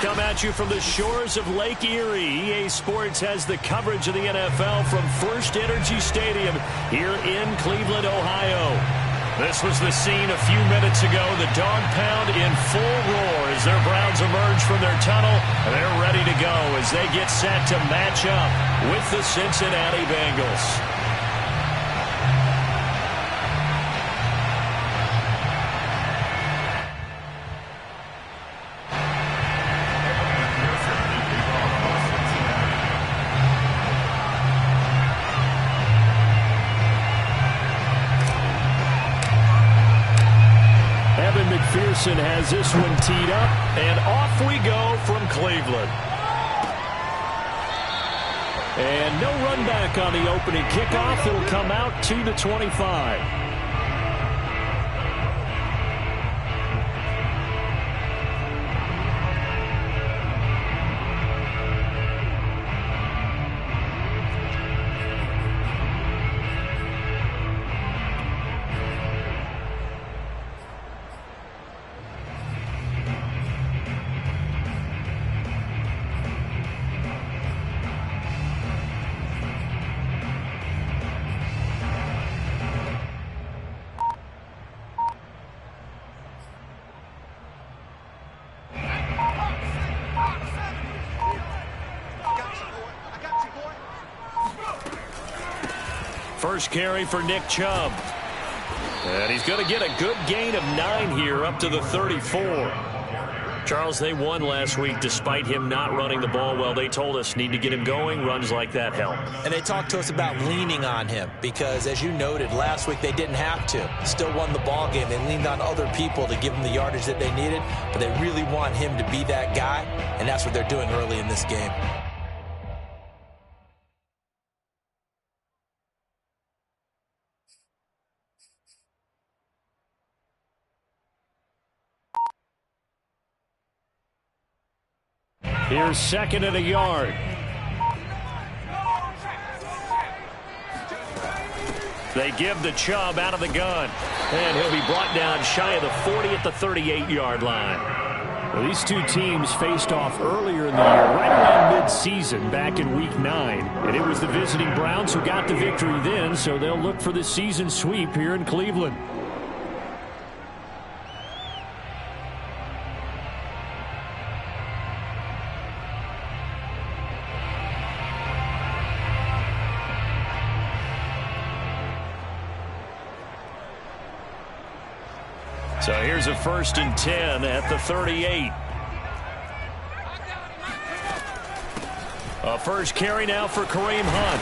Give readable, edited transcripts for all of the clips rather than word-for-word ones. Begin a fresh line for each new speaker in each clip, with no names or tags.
come at you from the shores of Lake Erie. EA Sports has the coverage of the NFL from First Energy Stadium here in Cleveland, Ohio. This was the scene a few minutes ago. The dog pound in full roar as their Browns emerge from their tunnel. They're ready to go as they get set to match up with the Cincinnati Bengals. McPherson has this one teed up, and off we go from Cleveland. And no run back on the opening kickoff. It'll come out to the 25. First carry for Nick Chubb. And he's going to get a good gain of 9 here up to the 34. Charles, they won last week despite him not running the ball well. They told us need to get him going. Runs like that help.
And they talked to us about leaning on him because, as you noted, last week they didn't have to. Still won the ball game. They leaned on other people to give them the yardage that they needed, but they really want him to be that guy, and that's what they're doing early in this game.
Here's second and a yard. They give the Chubb out of the gun. And he'll be brought down shy of the 40 at the 38-yard line. Well, these two teams faced off earlier in the year, right around mid-season, back in Week 9. And it was the visiting Browns who got the victory then, so they'll look for the season sweep here in Cleveland. So here's a 1st and 10 at the 38. A first carry now for Kareem Hunt.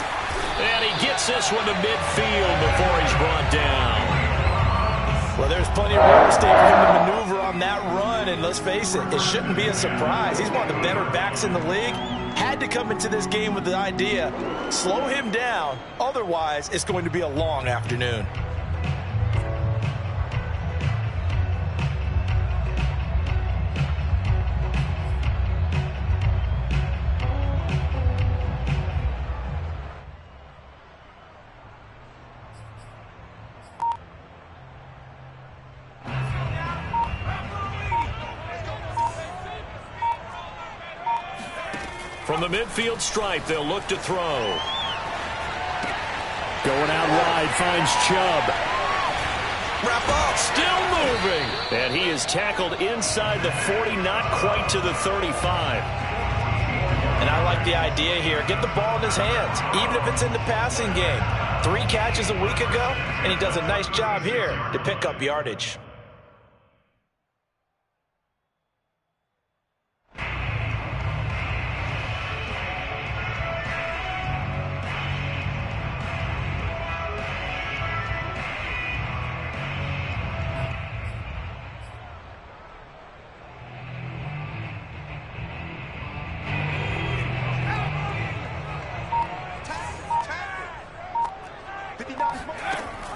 And he gets this one to midfield before he's brought down.
Well, there's plenty of real estate for him to maneuver on that run. And let's face it, it shouldn't be a surprise. He's one of the better backs in the league. Had to come into this game with the idea, slow him down. Otherwise, it's going to be a long afternoon.
From the midfield stripe, they'll look to throw. Going out wide, finds Chubb.
Wrap up.
Still moving. And he is tackled inside the 40, not quite to the 35.
And I like the idea here. Get the ball in his hands, even if it's in the passing game. 3 catches a week ago, and he does a nice job here to pick up yardage.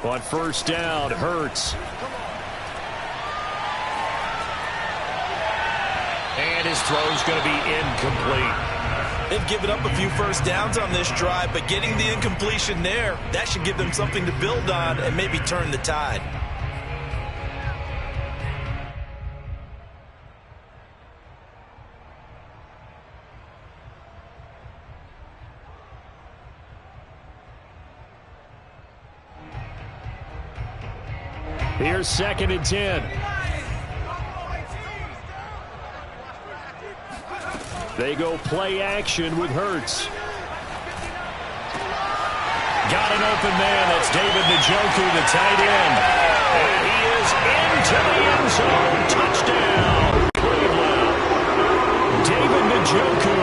On first down, Hurts. And his throw's going to be incomplete.
They've given up a few first downs on this drive, but getting the incompletion there, that should give them something to build on and maybe turn the tide.
Here's 2nd and 10. They go play action with Hurts. Got an open man. That's David Njoku, the tight end. And he is into the end zone. Touchdown, Cleveland. David Njoku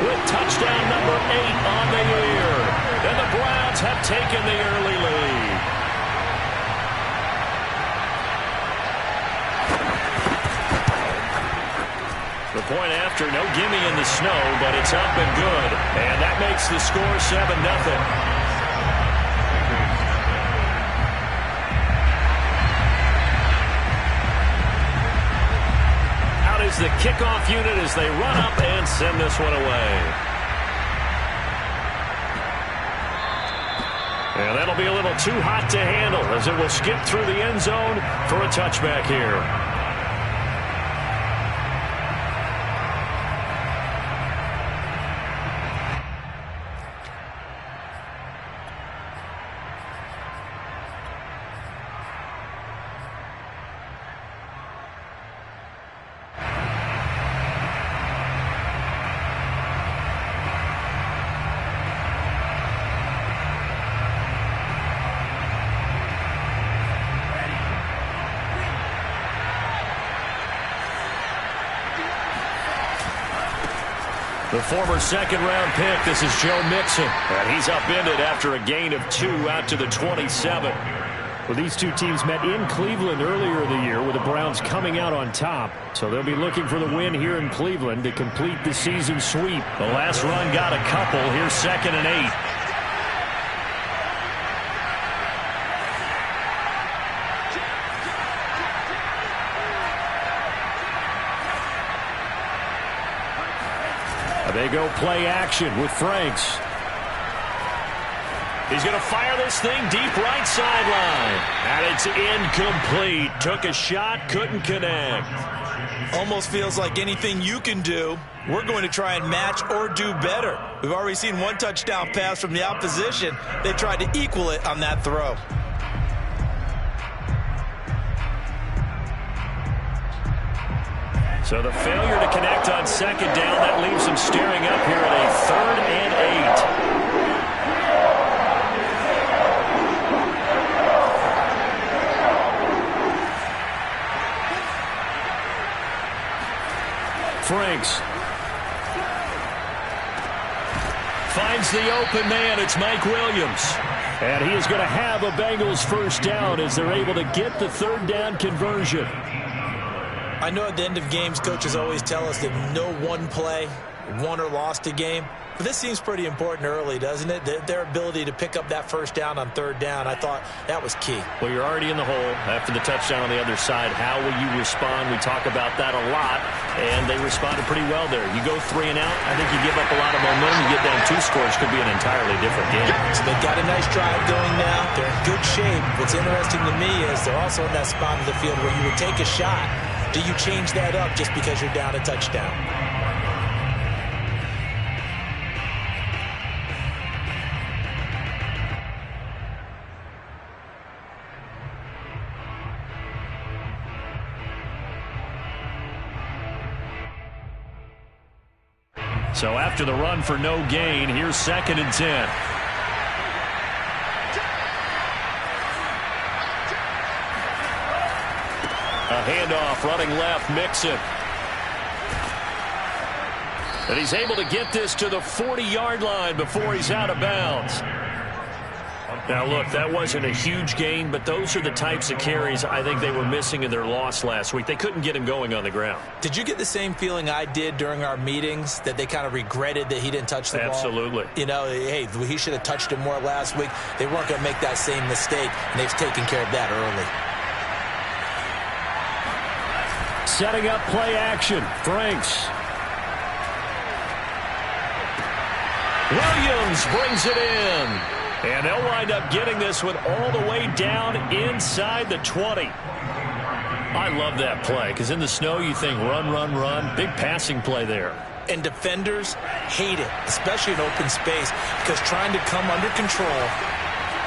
with touchdown number 8 on the year. And the Browns have taken the early lead. The point after, no gimme in the snow, but it's up and good. And that makes the score 7-0. Is the kickoff unit as they run up and send this one away. And that'll be a little too hot to handle as it will skip through the end zone for a touchback here. The former second-round pick, this is Joe Mixon. And he's upended after a gain of 2 out to the 27. Well, these two teams met in Cleveland earlier in the year with the Browns coming out on top. So they'll be looking for the win here in Cleveland to complete the season sweep. The last run got a couple. Here's 2nd and 8. They go play action with Franks. He's going to fire this thing deep right sideline. And it's incomplete. Took a shot, couldn't connect.
Almost feels like anything you can do, we're going to try and match or do better. We've already seen one touchdown pass from the opposition. They tried to equal it on that throw.
So the failure to connect on 2nd down, that leaves them staring up here at a 3rd and 8. Franks finds the open man. It's Mike Williams. And he is going to have a Bengals first down as they're able to get the 3rd down conversion.
I know at the end of games, coaches always tell us that no one play won or lost a game. But this seems pretty important early, doesn't it? Their ability to pick up that first down on 3rd down, I thought that was key.
Well, you're already in the hole after the touchdown on the other side. How will you respond? We talk about that a lot, and they responded pretty well there. You go 3 and out, I think you give up a lot of momentum. You get down 2 scores, could be an entirely different game.
So they've got a nice drive going now. They're in good shape. What's interesting to me is they're also in that spot of the field where you would take a shot. Do you change that up just because you're down a touchdown?
So after the run for no gain, here's 2nd and 10. A handoff, running left, Mixon. And he's able to get this to the 40-yard line before he's out of bounds. Now, look, that wasn't a huge gain, but those are the types of carries I think they were missing in their loss last week. They couldn't get him going on the ground.
Did you get the same feeling I did during our meetings, that they kind of regretted that he didn't touch the ball?
Absolutely.
You know, hey, he should have touched it more last week. They weren't going to make that same mistake, and they've taken care of that early.
Setting up play action. Franks. Williams brings it in. And they'll wind up getting this one all the way down inside the 20. I love that play because in the snow you think run, run, run. Big passing play there.
And defenders hate it, especially in open space, because trying to come under control,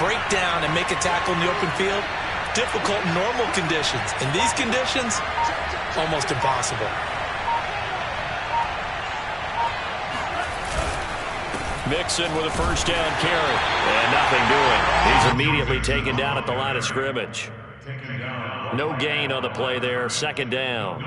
break down, and make a tackle in the open field, difficult in normal conditions. In these conditions, almost impossible.
Mixon with a first down carry. And nothing doing. He's immediately taken down at the line of scrimmage. No gain on the play there. Second down.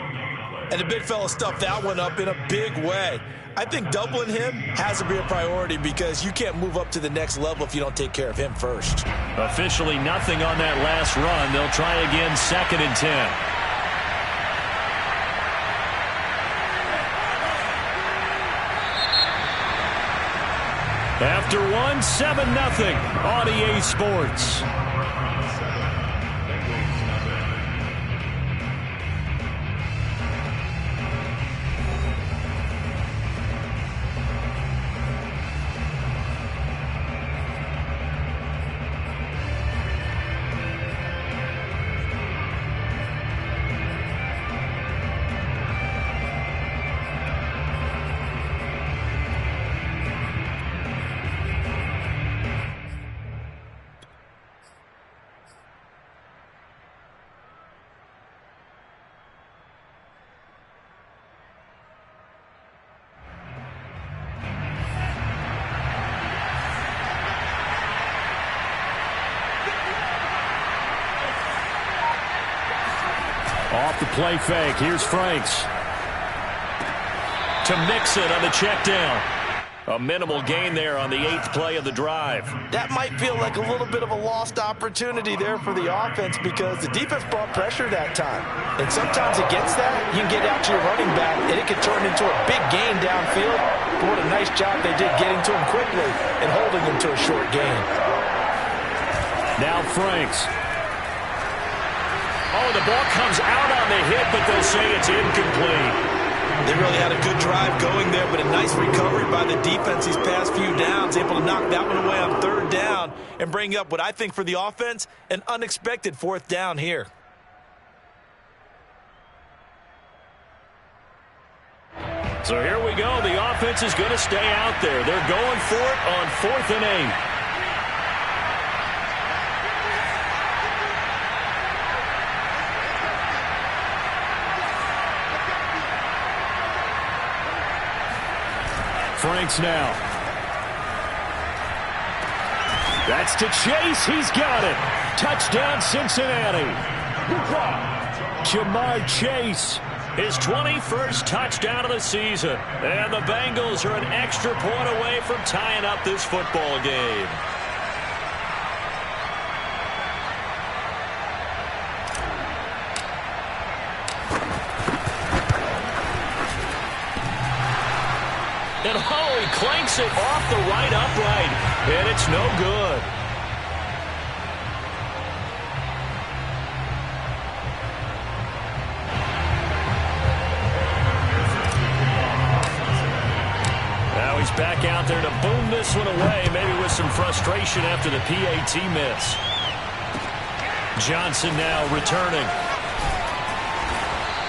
And the big fella stuffed that one up in a big way. I think doubling him has to be a priority because you can't move up to the next level if you don't take care of him first.
Officially nothing on that last run. They'll try again, 2nd and 10. After one, 7-0 on EA Sports. Off the play fake. Here's Franks. To Mixon on the check down. A minimal gain there on the 8th play of the drive.
That might feel like a little bit of a lost opportunity there for the offense because the defense brought pressure that time. And sometimes against that, you can get out to your running back, and it can turn into a big gain downfield. But what a nice job they did getting to him quickly and holding him to a short gain.
Now Franks. Oh, the ball comes out on the hit, but they'll say it's incomplete.
They really had a good drive going there, but a nice recovery by the defense these past few downs, able to knock that one away on 3rd down and bring up what I think for the offense, an unexpected 4th down here.
So here we go. The offense is going to stay out there. They're going for it on 4th and 8. Franks now. That's to Chase. He's got it. Touchdown, Cincinnati. Jamar Chase, his 21st touchdown of the season. And the Bengals are an extra point away from tying up this football game. And he clanks it off the right upright, and it's no good. Now he's back out there to boom this one away, maybe with some frustration after the PAT miss. Johnson now returning.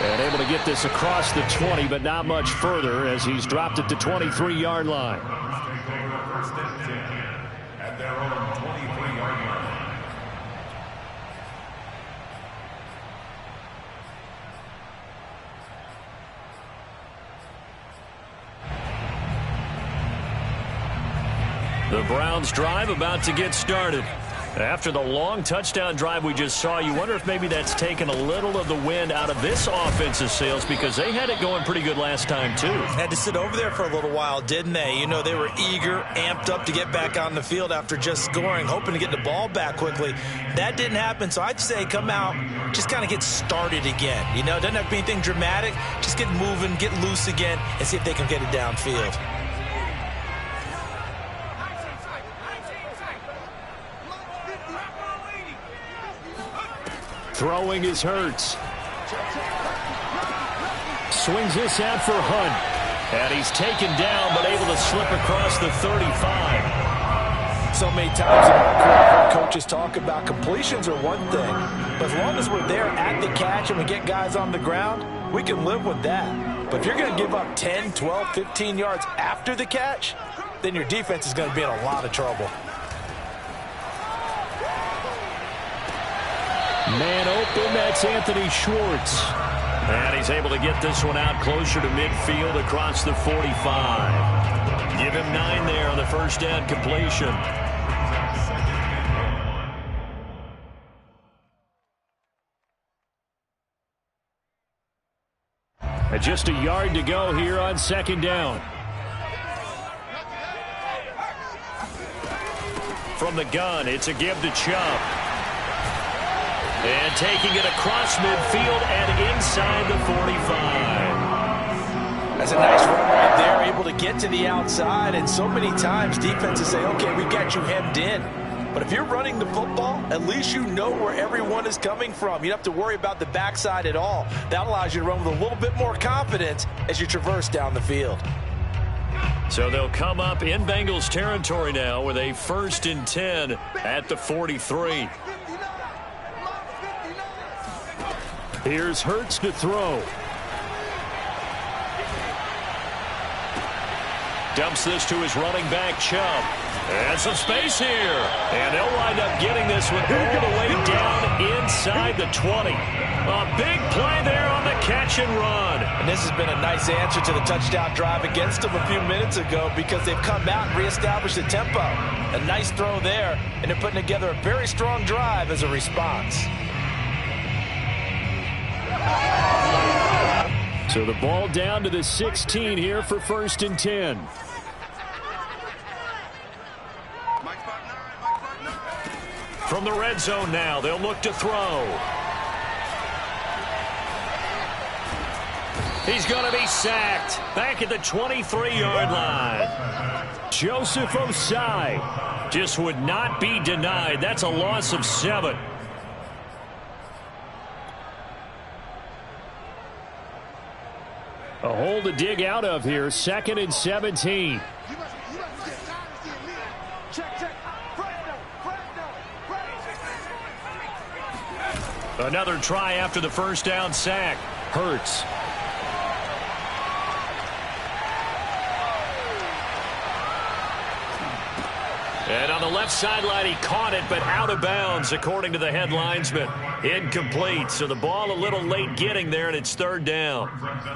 And able to get this across the 20, but not much further as he's dropped it to 23-yard line.
At their own 23-yard line.
The Browns drive about to get started. After the long touchdown drive we just saw, you wonder if maybe that's taken a little of the wind out of this offensive sails because they had it going pretty good last time, too.
Had to sit over there for a little while, didn't they? You know, they were eager, amped up to get back on the field after just scoring, hoping to get the ball back quickly. That didn't happen, so I'd say come out, just kind of get started again. You know, it doesn't have to be anything dramatic. Just get moving, get loose again, and see if they can get it downfield.
Throwing is Hurts. Swings this out for Hunt. And he's taken down, but able to slip across the 35.
So many times in coaches talk about completions are one thing, but as long as we're there at the catch and we get guys on the ground, we can live with that. But if you're going to give up 10, 12, 15 yards after the catch, then your defense is going to be in a lot of trouble.
Man open, that's Anthony Schwartz. And he's able to get this one out closer to midfield across the 45. Give him 9 there on the first down completion. And just a yard to go here on second down. From the gun, it's a give to Chubb. And taking it across midfield and inside the 45.
That's a nice run right there, able to get to the outside. And so many times defenses say, okay, we got you hemmed in. But if you're running the football, at least you know where everyone is coming from. You don't have to worry about the backside at all. That allows you to run with a little bit more confidence as you traverse down the field.
So they'll come up in Bengals territory now with a 1st and 10 at the 43. Here's Hurts to throw. Dumps this to his running back, Chubb. And some space here. And they'll wind up getting this one all the way down inside the 20. A big play there on the catch and run.
And this has been a nice answer to the touchdown drive against them a few minutes ago because they've come out and reestablished the tempo. A nice throw there, and they're putting together a very strong drive as a response.
So the ball down to the 16 here for 1st and 10. From the red zone now, they'll look to throw. He's going to be sacked back at the 23-yard line. Joseph Osai just would not be denied. That's a loss of 7. A hole to dig out of here. 2nd and 17. Another try after the first down sack. Hurts. And on the left sideline, he caught it, but out of bounds, according to the head linesman. Incomplete, so the ball a little late getting there, and it's 3rd down.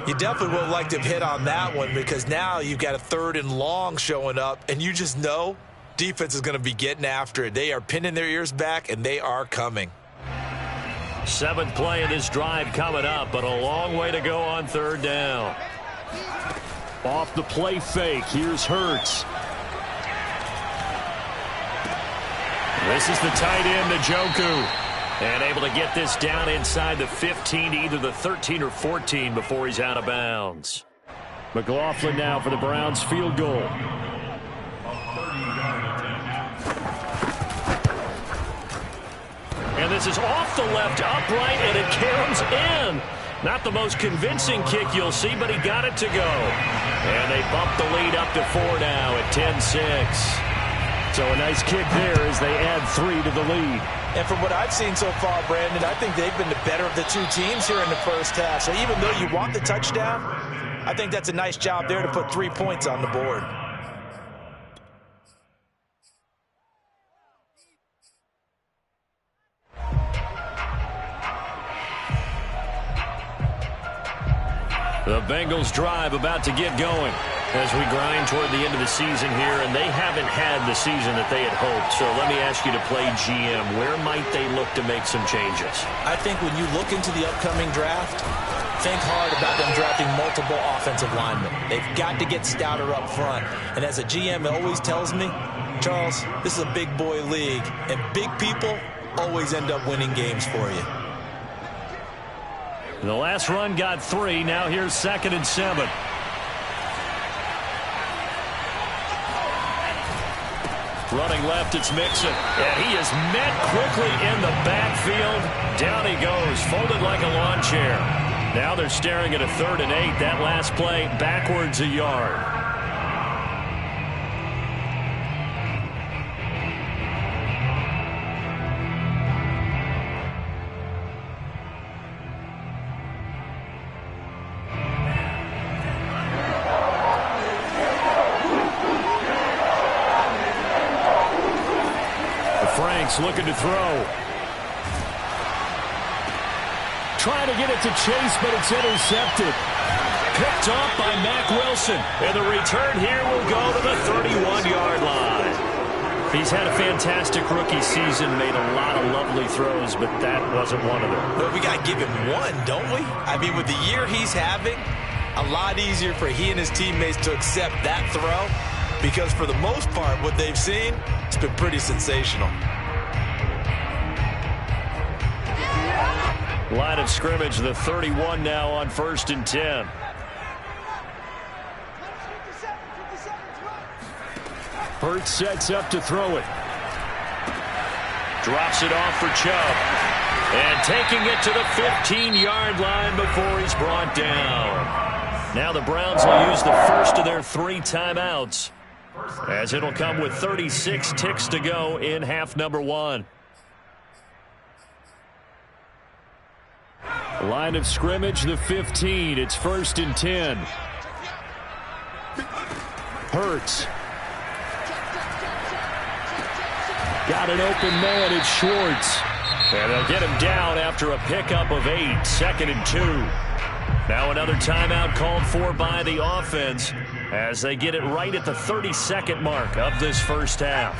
You definitely would have liked to have hit on that one because now you've got a 3rd and long showing up, and you just know defense is going to be getting after it. They are pinning their ears back, and they are coming.
7th play of this drive coming up, but a long way to go on 3rd down. Off the play fake, here's Hurts. This is the tight end, Njoku. And able to get this down inside the 15 to either the 13 or 14 before he's out of bounds. McLaughlin now for the Browns field goal. And this is off the left upright, and it caroms in. Not the most convincing kick you'll see, but he got it to go. And they bump the lead up to 4 now at 10-6. So a nice kick there as they add 3 to the lead.
And from what I've seen so far, Brandon, I think they've been the better of the two teams here in the first half. So even though you want the touchdown, I think that's a nice job there to put 3 points on the board.
The Bengals drive about to get going as we grind toward the end of the season here, and they haven't had the season that they had hoped. So let me ask you to play GM. Where might they look to make some changes?
I think when you look into the upcoming draft, think hard about them drafting multiple offensive linemen. They've got to get stouter up front. And as a GM, it always tells me, Charles, this is a big boy league, and big people always end up winning games for you.
The last run got 3. Now here's 2nd and 7. Running left, it's Mixon. And he is met quickly in the backfield. Down he goes, folded like a lawn chair. Now they're staring at a 3rd and 8. That last play, backwards a yard. Looking to throw. trying to get it to Chase, but it's intercepted. Picked off by Mack Wilson. And the return here will go to the 31-yard line. He's had a fantastic rookie season, made a lot of lovely throws, but that wasn't one of them.
Well, we got to give him one, don't we? I mean, with the year he's having, a lot easier for he and his teammates to accept that throw, because for the most part, what they've seen, it's been pretty sensational.
Line of scrimmage, the 31 now on 1st and 10. Hurts sets up to throw it. Drops it off for Chubb. And taking it to the 15-yard line before he's brought down. Now the Browns will use the first of their 3 timeouts, as it'll come with 36 ticks to go in half number 1. Line of scrimmage, the 15. It's 1st and 10. Hurts. Got an open man. It's Schwartz. And they'll get him down after a pickup of 8. 2nd and 2. Now another timeout called for by the offense as they get it right at the 32nd mark of this first half.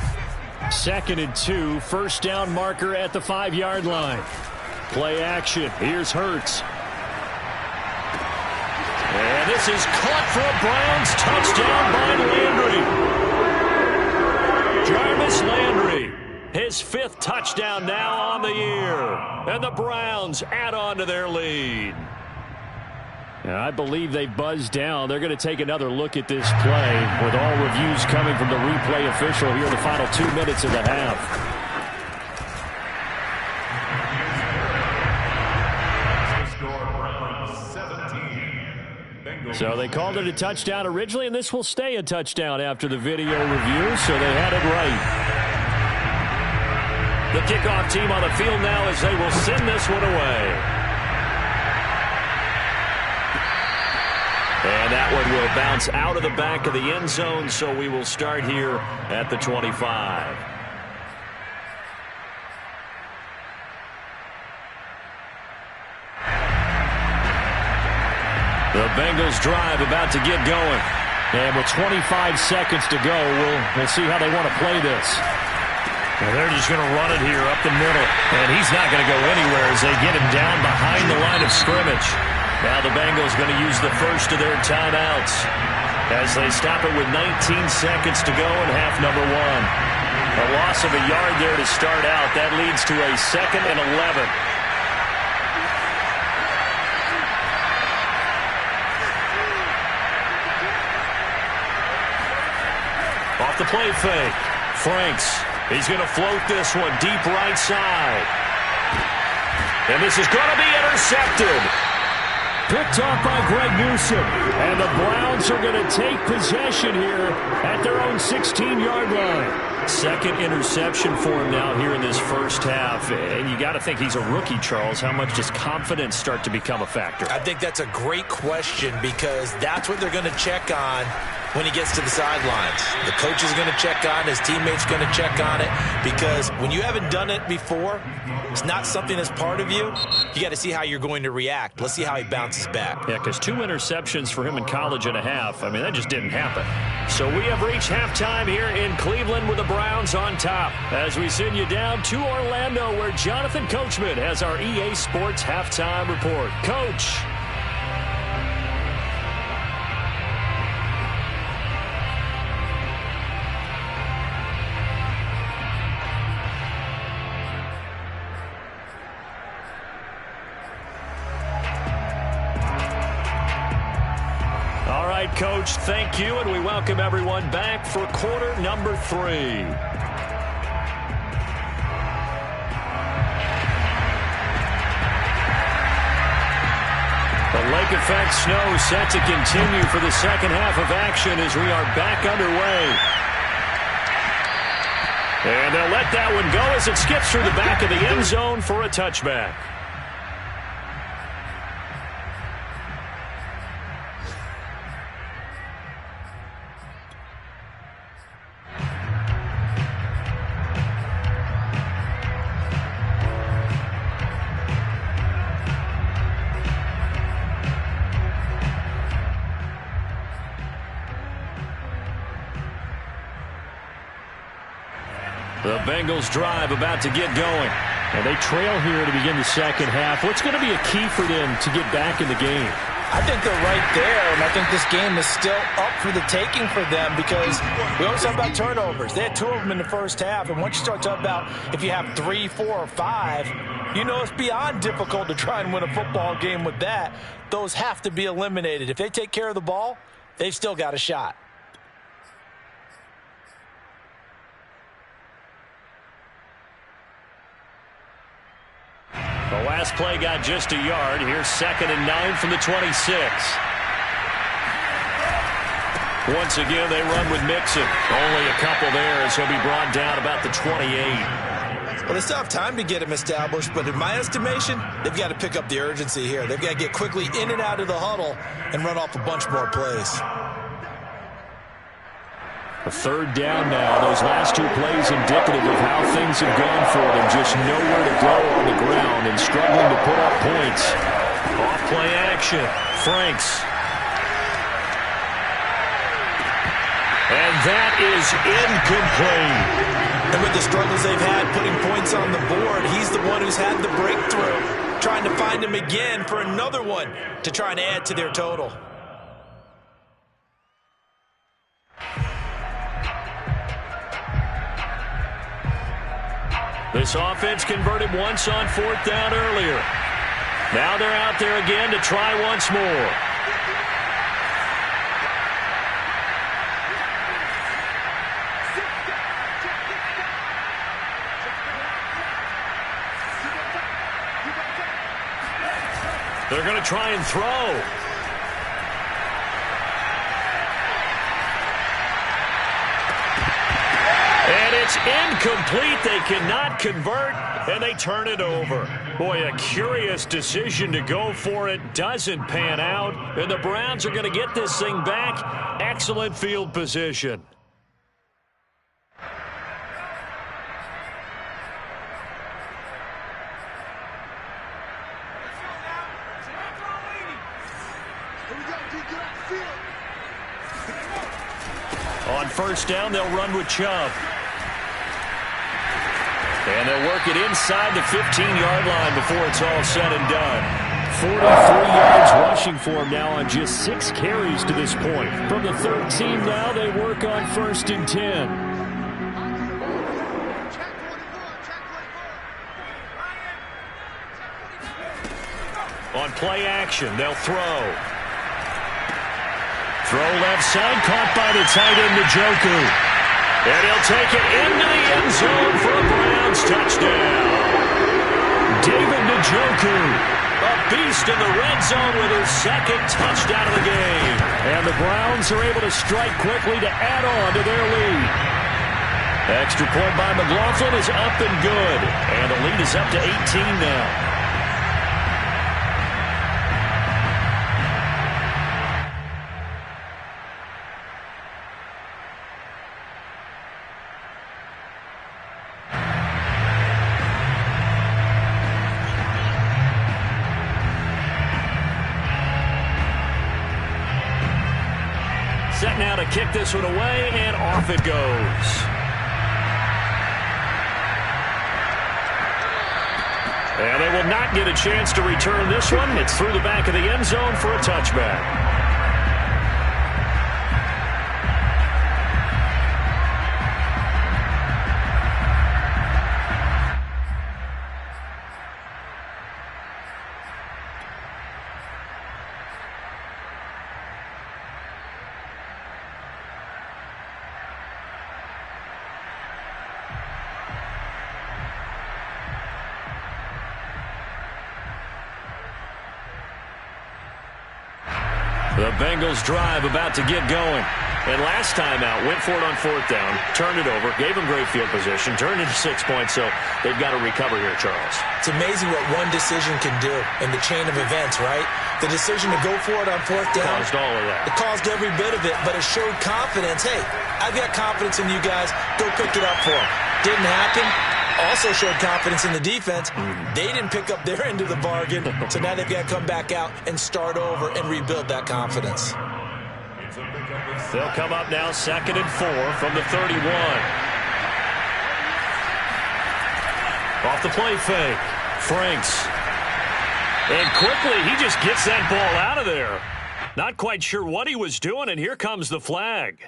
2nd and 2. First down marker at the 5-yard line. Play action. Here's Hurts. And this is caught for a Browns touchdown by Landry. Jarvis Landry. His 5th touchdown now on the year. And the Browns add on to their lead. Now, I believe they buzzed down. They're going to take another look at this play with all reviews coming from the replay official here in the final 2 minutes of the half. So they called it a touchdown originally, and this will stay a touchdown after the video review, so they had it right. The kickoff team on the field now as they will send this one away. And that one will bounce out of the back of the end zone, so we will start here at the 25. The Bengals drive about to get going. And with 25 seconds to go, we'll see how they want to play this. And they're just going to run it here up the middle. And he's not going to go anywhere as they get him down behind the line of scrimmage. Now the Bengals going to use the first of their timeouts as they stop it with 19 seconds to go in half number 1. A loss of a yard there to start out. That leads to a 2nd and 11. Off the play fake. Franks. He's going to float this one deep right side. And this is going to be intercepted. Picked off by Greg Newsome. And the Browns are going to take possession here at their own 16-yard line. 2nd interception for him now here in this first half. And you got to think he's a rookie, Charles. How much does confidence start to become a factor?
I think that's a great question, because that's what they're going to check on when he gets to the sidelines. The coach is going to check on, his teammates going to check on it, because when you haven't done it before, it's not something that's part of you. You got to see how you're going to react. Let's see how he bounces back.
Yeah, because 2 interceptions for him in college and a half. I mean, that just didn't happen. So we have reached halftime here in Cleveland with the Browns on top, as we send you down to Orlando, where Jonathan Coachman has our EA Sports halftime report. Coach. Coach, thank you, and we welcome everyone back for quarter number 3. The lake effect snow set to continue for the second half of action as we are back underway. And they'll let that one go as it skips through the back of the end zone for a touchback. The Bengals drive about to get going.
And they trail here to begin the second half. What's going to be a key for them to get back in the game?
I think they're right there, and I think this game is still up for the taking for them because we always talk about turnovers. They had 2 of them in the first half, and once you start talking about if you have 3, 4, or 5, you know it's beyond difficult to try and win a football game with that. Those have to be eliminated. If they take care of the ball, they've still got a shot.
The last play got just a yard. Here's 2nd and 9 from the 26. Once again, they run with Mixon. Only a couple there as he'll be brought down about the 28.
Well, they still have time to get him established, but in my estimation, they've got to pick up the urgency here. They've got to get quickly in and out of the huddle and run off a bunch more plays.
A 3rd down now. Those last 2 plays indicative of how things have gone for them. Just nowhere to go on the ground and struggling to put up points. Off play action. Franks. And that is incomplete.
And with the struggles they've had putting points on the board, he's the one who's had the breakthrough. Trying to find him again for another one to try and add to their total.
This offense converted once on 4th down earlier. Now they're out there again to try once more. They're going to try and throw. And it's incomplete. They cannot convert, and they turn it over. Boy, a curious decision to go for it. Doesn't pan out, and the Browns are going to get this thing back. Excellent field position. On 1st down, they'll run with Chubb. And they'll work it inside the 15-yard line before it's all said and done. 43 yards rushing for him now on just 6 carries to this point. From the 13 now, they work on 1st and 10. On play action, they'll throw. Throw left side, caught by the tight end, Njoku. And he'll take it into the end zone for a Browns touchdown. David Njoku, a beast in the red zone with his 2nd touchdown of the game. And the Browns are able to strike quickly to add on to their lead. Extra point by McLaughlin is up and good. And the lead is up to 18 now. Set now to kick this one away, and off it goes. And they will not get a chance to return this one. It's through the back of the end zone for a touchback. The Bengals drive about to get going. And last time out, went for it on 4th down, turned it over, gave them great field position, turned into 6 points, so they've got to recover here, Charles.
It's amazing what one decision can do in the chain of events, right? The decision to go for it on 4th down.
Caused all of that.
It caused every bit of it, but it showed confidence. Hey, I've got confidence in you guys. Go pick it up for them. Didn't happen. Also showed confidence in the defense. They didn't pick up their end of the bargain, so now they've got to come back out and start over and rebuild that confidence.
They'll come up now 2nd and 4 from the 31. Off the play fake. Franks. And quickly, he just gets that ball out of there. Not quite sure what he was doing, and here comes the flag.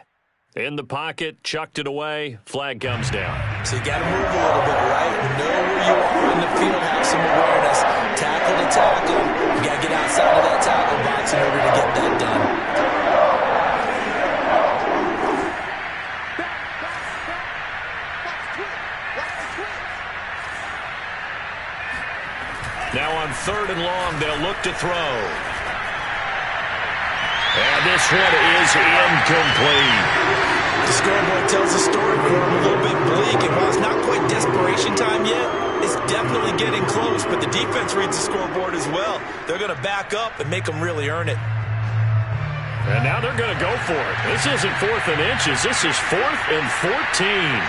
In the pocket, chucked it away, flag comes down.
So you got to move a little bit, right? Know where you are in the field, have some awareness. Tackle to tackle. You got to get outside of that tackle box in order to get that done.
Now on 3rd and long, they'll look to throw. And this one is incomplete.
The scoreboard tells the story for him a little bit bleak, and while it's not quite desperation time yet, it's definitely getting close, but the defense reads the scoreboard as well. They're going to back up and make them really earn it.
And now they're going to go for it. This isn't 4th and inches. This is 4th and 14.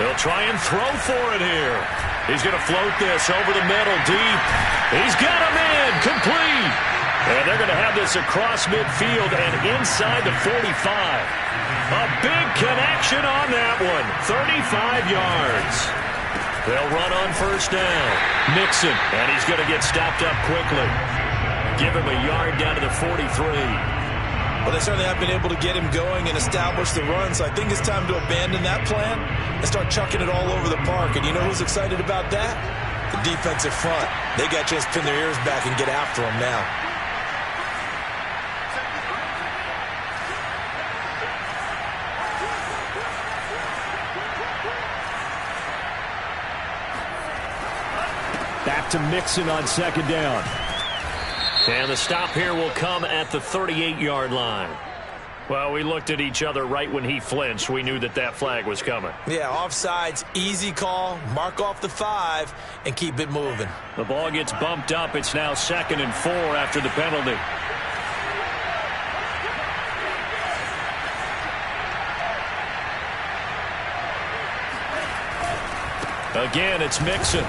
They'll try and throw for it here. He's going to float this over the middle, deep. He's got him in, complete. And they're going to have this across midfield and inside the 45. A big connection on that one, 35 yards. They'll run on 1st down. Mixon, and he's going to get stopped up quickly. Give him a yard down to the 43.
Well, they certainly have been able to get him going and establish the run, so I think it's time to abandon that plan and start chucking it all over the park. And you know who's excited about that? The defensive front. They got a chance to pin their ears back and get after him now.
Back to Mixon on 2nd down.
And the stop here will come at the 38-yard line. Well, we looked at each other right when he flinched. We knew that that flag was coming.
Yeah, offsides, easy call, mark off the 5, and keep it moving.
The ball gets bumped up. It's now 2nd and 4 after the penalty. Again, it's Mixon.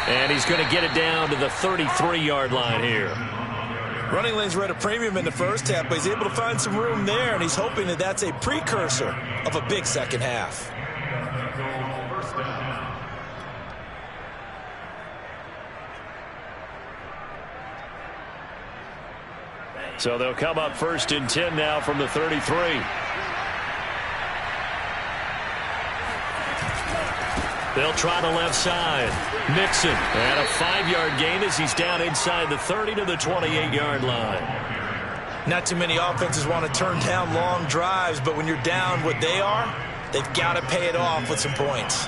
And he's going to get it down to the 33-yard line here.
Running lanes were at a premium in the first half, but he's able to find some room there, and he's hoping that that's a precursor of a big second half.
So they'll come up 1st and 10 now from the 33. They'll try the left side. Mixon, and a 5-yard gain as he's down inside the 30 to the 28-yard line.
Not too many offenses want to turn down long drives, but when you're down what they are, they've got to pay it off with some points.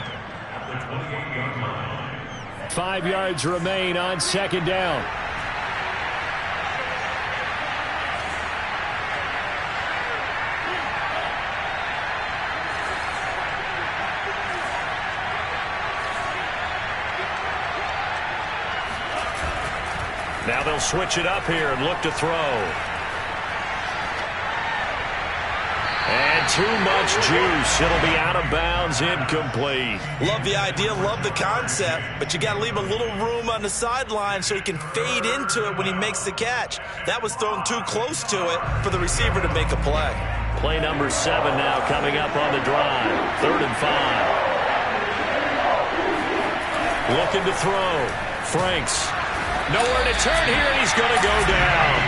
5 yards remain on 2nd down.
Now they'll switch it up here and look to throw. And too much juice. It'll be out of bounds, incomplete.
Love the idea, love the concept, but you got to leave a little room on the sideline so he can fade into it when he makes the catch. That was thrown too close to it for the receiver to make a play.
Play number 7 now coming up on the drive. 3rd and 5. Looking to throw. Franks. Nowhere to turn here, and he's going to go down.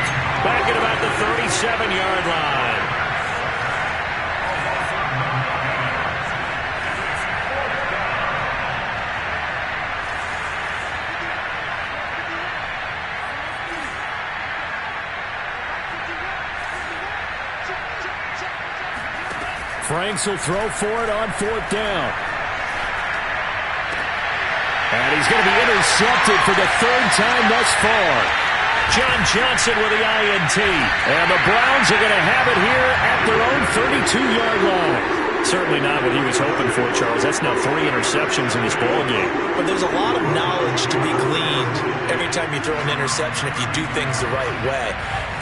Back at about the 37-yard line.
Franks will throw for it on 4th down. And he's going to be intercepted for the 3rd time thus far.
John Johnson with the INT. And the Browns are going to have it here at their own 32-yard line. Certainly not what he was hoping for, Charles. That's now 3 interceptions in this ballgame.
But there's a lot of knowledge to be gleaned every time you throw an interception if you do things the right way.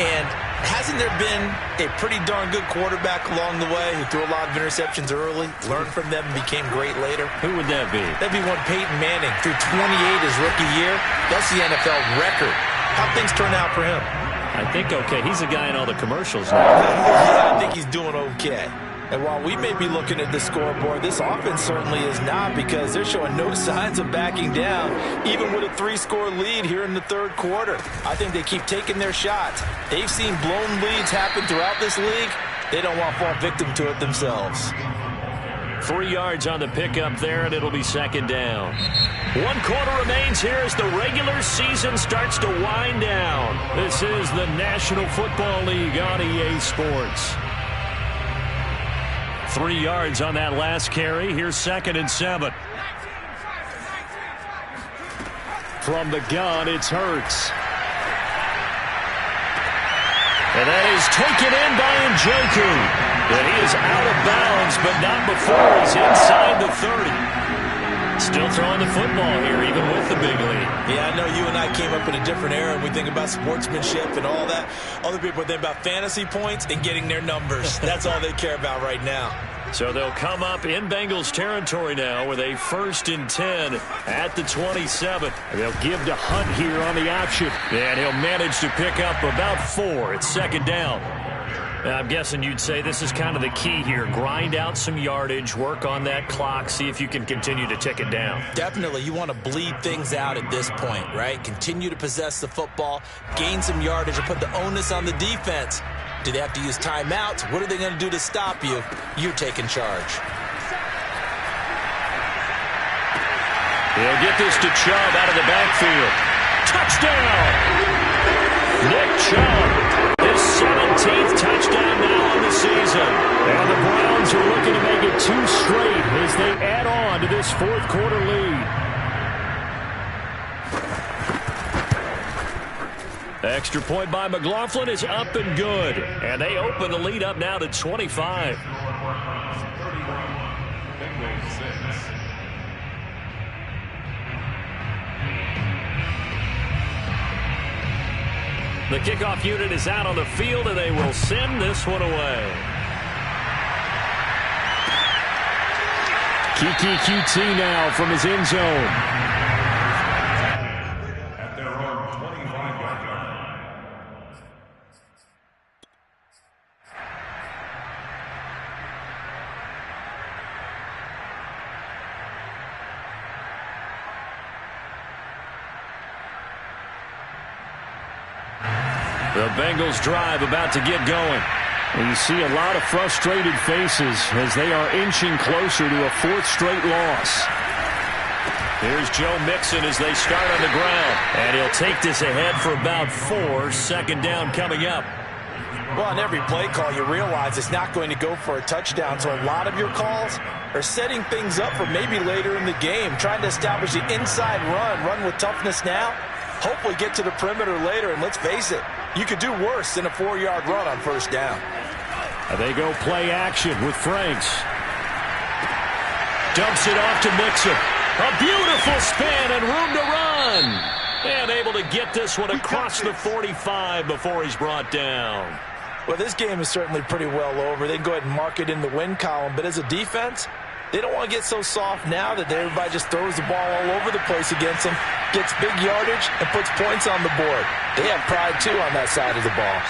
And Hasn't there been a pretty darn good quarterback along the way who threw a lot of interceptions early, learned from them, and became great later?
Who would that be?
That'd be one Peyton Manning. Threw 28 his rookie year. That's the NFL record. How'd things turn out for him?
I think okay. He's a guy in all the commercials now.
Yeah, I think he's doing okay. And while we may be looking at the scoreboard, this offense certainly is not, because they're showing no signs of backing down, even with a 3-score lead here in the third quarter. I think they keep taking their shots. They've seen blown leads happen throughout this league. They don't want to fall victim to it themselves.
3 yards on the pickup there, and it'll be second down. 1 quarter remains here as the regular season starts to wind down. This is the National Football League on EA Sports. 3 yards on that last carry. Here's 2nd and 7. From the gun, it's Hurts. And that is taken in by Njoku. And he is out of bounds, but not before he's inside the 30. Still throwing the football here, even with the big lead.
Yeah, I know you and I came up in a different era, and we think about sportsmanship and all that. Other people think about fantasy points and getting their numbers. That's all they care about right now.
So they'll come up in Bengals territory now with a 1st and 10 at the 27. They'll give to Hunt here on the option, and he'll manage to pick up about 4. It's 2nd down. I'm guessing you'd say this is kind of the key here. Grind out some yardage, work on that clock, see if you can continue to tick it down.
Definitely. You want to bleed things out at this point, right? Continue to possess the football, gain some yardage, and put the onus on the defense. Do they have to use timeouts? What are they going to do to stop you? You're taking charge.
He'll get this to Chubb out of the backfield. Touchdown! Nick Chubb. His 17th touchdown now on the season. And the Browns are looking to make it 2 straight as they add on to this 4th quarter lead. Extra point by McLaughlin is up and good. And they open the lead up now to 25. The kickoff unit is out on the field, and they will send this one away. Kiki QT now from his end zone.
At their own 25-yard line.
The Bengals drive about to get going.
Well, you see a lot of frustrated faces as they are inching closer to a 4th straight loss.
Here's Joe Mixon as they start on the ground. And he'll take this ahead for about 4. 2nd down coming up.
Well, on every play call, you realize it's not going to go for a touchdown. So a lot of your calls are setting things up for maybe later in the game, trying to establish the inside run with toughness now. Hopefully get to the perimeter later, and let's face it, you could do worse than a 4-yard run on 1st down.
They go play action with Franks. Dumps it off to Mixon. A beautiful spin and room to run. And able to get this one across the 45 before he's brought down.
Well, this game is certainly pretty well over. They can go ahead and mark it in the win column. But as a defense, they don't want to get so soft now that everybody just throws the ball all over the place against them, gets big yardage, and puts points on the board. They have pride, too, on that side of the ball.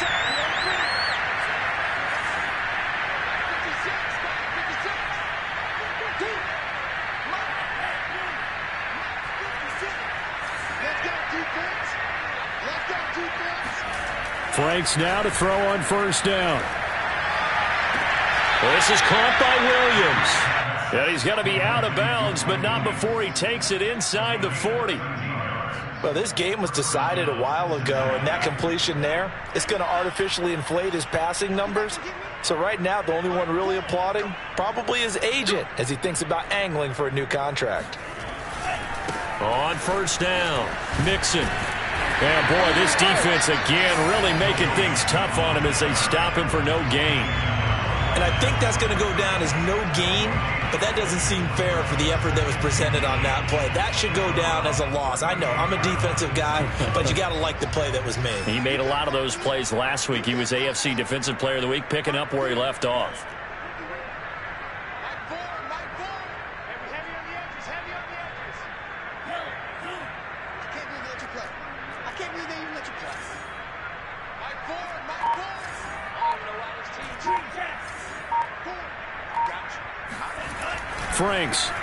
Franks now to throw on 1st down. This is caught by Williams. And he's going to be out of bounds, but not before he takes it inside the 40.
Well, this game was decided a while ago, and that completion there, it's going to artificially inflate his passing numbers. So right now, the only one really applauding probably his agent as he thinks about angling for a new contract.
On 1st down, Mixon. And boy, this defense again really making things tough on him as they stop him for no gain.
And I think that's going to go down as no gain, but that doesn't seem fair for the effort that was presented on that play. That should go down as a loss. I know, I'm a defensive guy, but you got to like the play that was made.
He made a lot of those plays last week. He was AFC Defensive Player of the Week, picking up where he left off. Franks.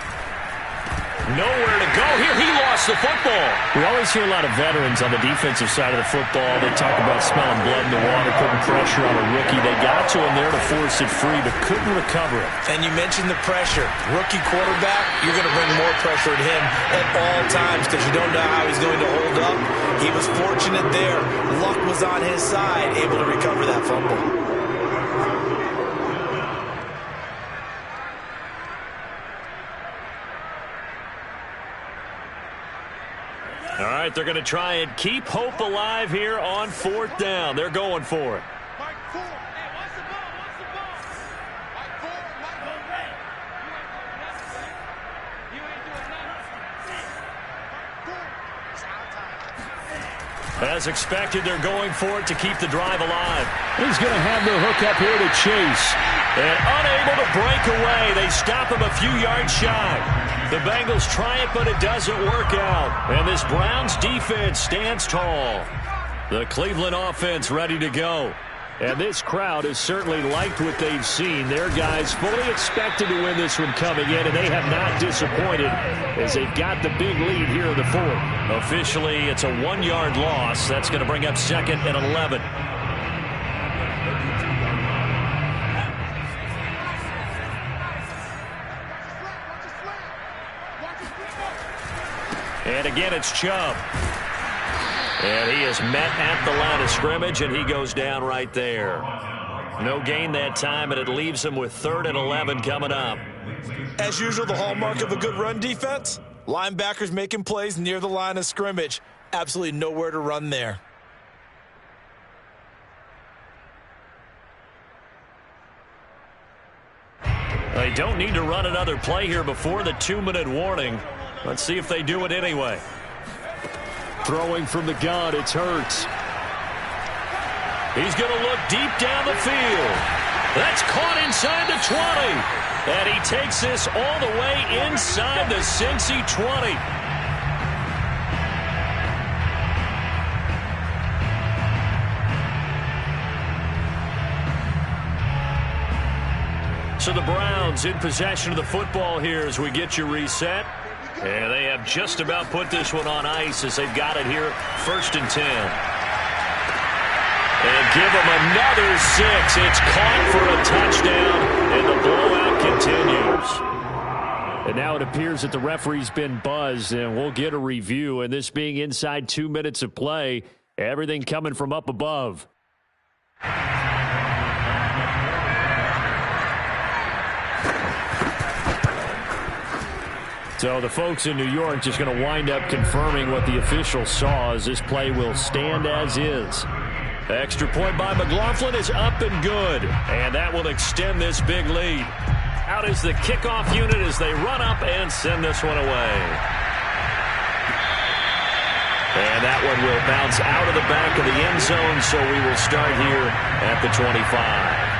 Nowhere to go here. He lost the football. We always hear a lot of veterans on the defensive side of the football. They talk about smelling blood in the water, putting pressure on a rookie. They got to him there to force it free, but couldn't recover it.
And you mentioned the pressure. Rookie quarterback, you're going to bring more pressure at him at all times because you don't know how he's going to hold up. He was fortunate there. Luck was on his side, able to recover that fumble.
All right, they're going to try and keep hope alive here on 4th down. They're going for it. As expected, they're going for it to keep the drive alive.
He's going to have the hook up here to Chase.
And unable to break away. They stop him a few yards shy. The Bengals try it, but it doesn't work out. And this Browns defense stands tall. The Cleveland offense ready to go. And this crowd has certainly liked what they've seen. Their guys fully expected to win this one coming in, and they have not disappointed as they've got the big lead here in the 4th. Officially, it's a 1-yard loss. That's going to bring up 2nd and 11. And again, it's Chubb. And he is met at the line of scrimmage, and he goes down right there. No gain that time, and it leaves him with 3rd and 11 coming up.
As usual, the hallmark of a good run defense, linebackers making plays near the line of scrimmage. Absolutely nowhere to run there.
They don't need to run another play here before the 2-minute warning. Let's see if they do it anyway.
Throwing from the gun, it's Hurts.
He's going to look deep down the field. That's caught inside the 20. And he takes this all the way inside the Cincy 20. So the Browns in possession of the football here as we get you reset. And they have just about put this one on ice as they've got it here, 1st and 10. And give them another 6. It's caught for a touchdown, and the blowout continues.
And now it appears that the referee's been buzzed, and we'll get a review. And this being inside 2 minutes of play, everything coming from up above. So the folks in New York just going to wind up confirming what the official saw as this play will stand as is.
Extra point by McLaughlin is up and good. And that will extend this big lead. Out is the kickoff unit as they run up and send this one away. And that one will bounce out of the back of the end zone, so we will start here at the 25.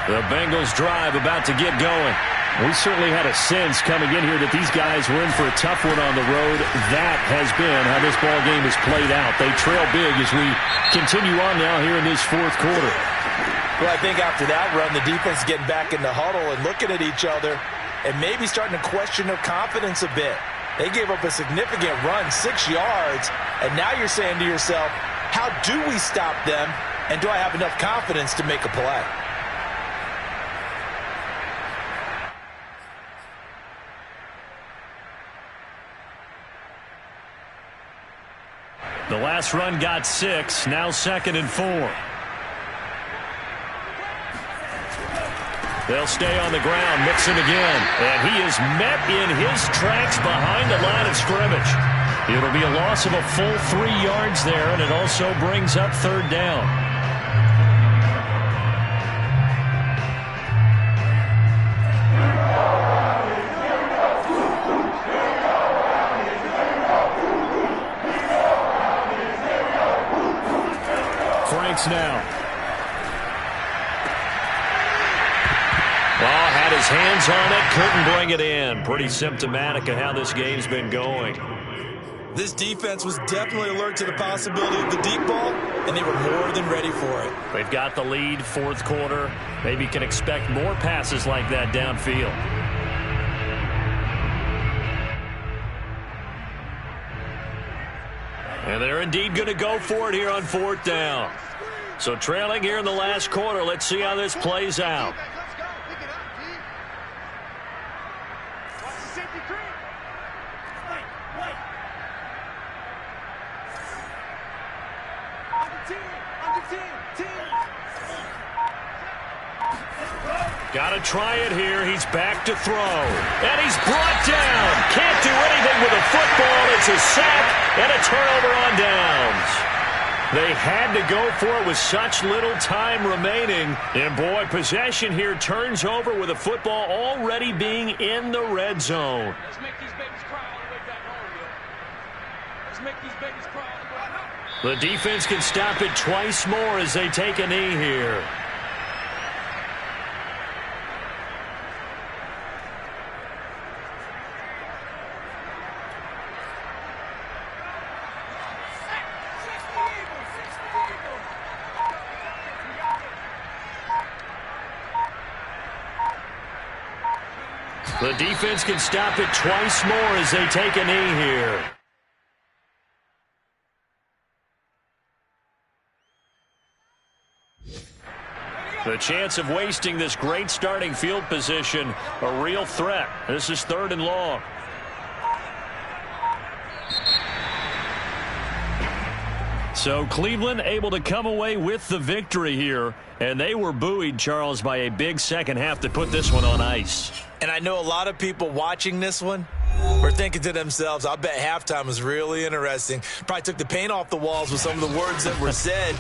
The Bengals drive about to get going.
We certainly had a sense coming in here that these guys were in for a tough one on the road. That has been how this ball game has played out. They trail big as we continue on now here in this 4th quarter.
Well, I think after that run, the defense is getting back in the huddle and looking at each other and maybe starting to question their confidence a bit. They gave up a significant run, 6 yards, and now you're saying to yourself, how do we stop them, and do I have enough confidence to make a play?
The last run got 6, now 2nd and 4. They'll stay on the ground. Mixon again. And he is met in his tracks behind the line of scrimmage. It'll be a loss of a full 3 yards there, and it also brings up third down. Franks now. Well, had his hands on it, couldn't bring it in. Pretty symptomatic of how this game's been going.
This defense was definitely alert to the possibility of the deep ball, and they were more than ready for it.
They've got the lead, fourth quarter. Maybe can expect more passes like that downfield. And they're indeed going to go for it here on fourth down. So trailing here in the last quarter. Let's see how this plays out. Got to try it here. He's back to throw. And he's brought down. Can't do anything with a football. It's a sack and a turnover on downs. They had to go for it with such little time remaining. And, boy, possession here turns over with a football already being in the red zone.
Let's make these babies cry all the way back home, yo. Let's make these babies cry all the way back home.
The defense can stop it twice more as they take a knee here. The defense can stop it twice more as they take a knee here. The chance of wasting this great starting field position, a real threat. This is third and long. So Cleveland able to come away with the victory here, and they were buoyed, Charles, by a big second half to put this one on ice.
And I know a lot of people watching this one were thinking to themselves, I bet halftime was really interesting. Probably took the paint off the walls with some of the words that were said.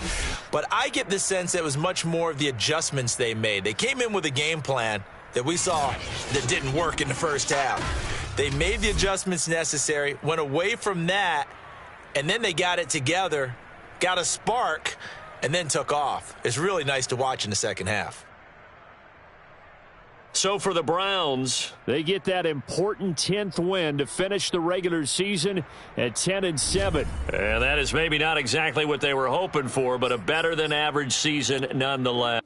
But I get the sense that it was much more of the adjustments they made. They came in with a game plan that we saw that didn't work in the first half. They made the adjustments necessary, went away from that, and then they got it together, got a spark, and then took off. It's really nice to watch in the second half.
So for the Browns, they get that important 10th win to finish the regular season at 10-7. And that is maybe not exactly what they were hoping for, but a better than average season nonetheless.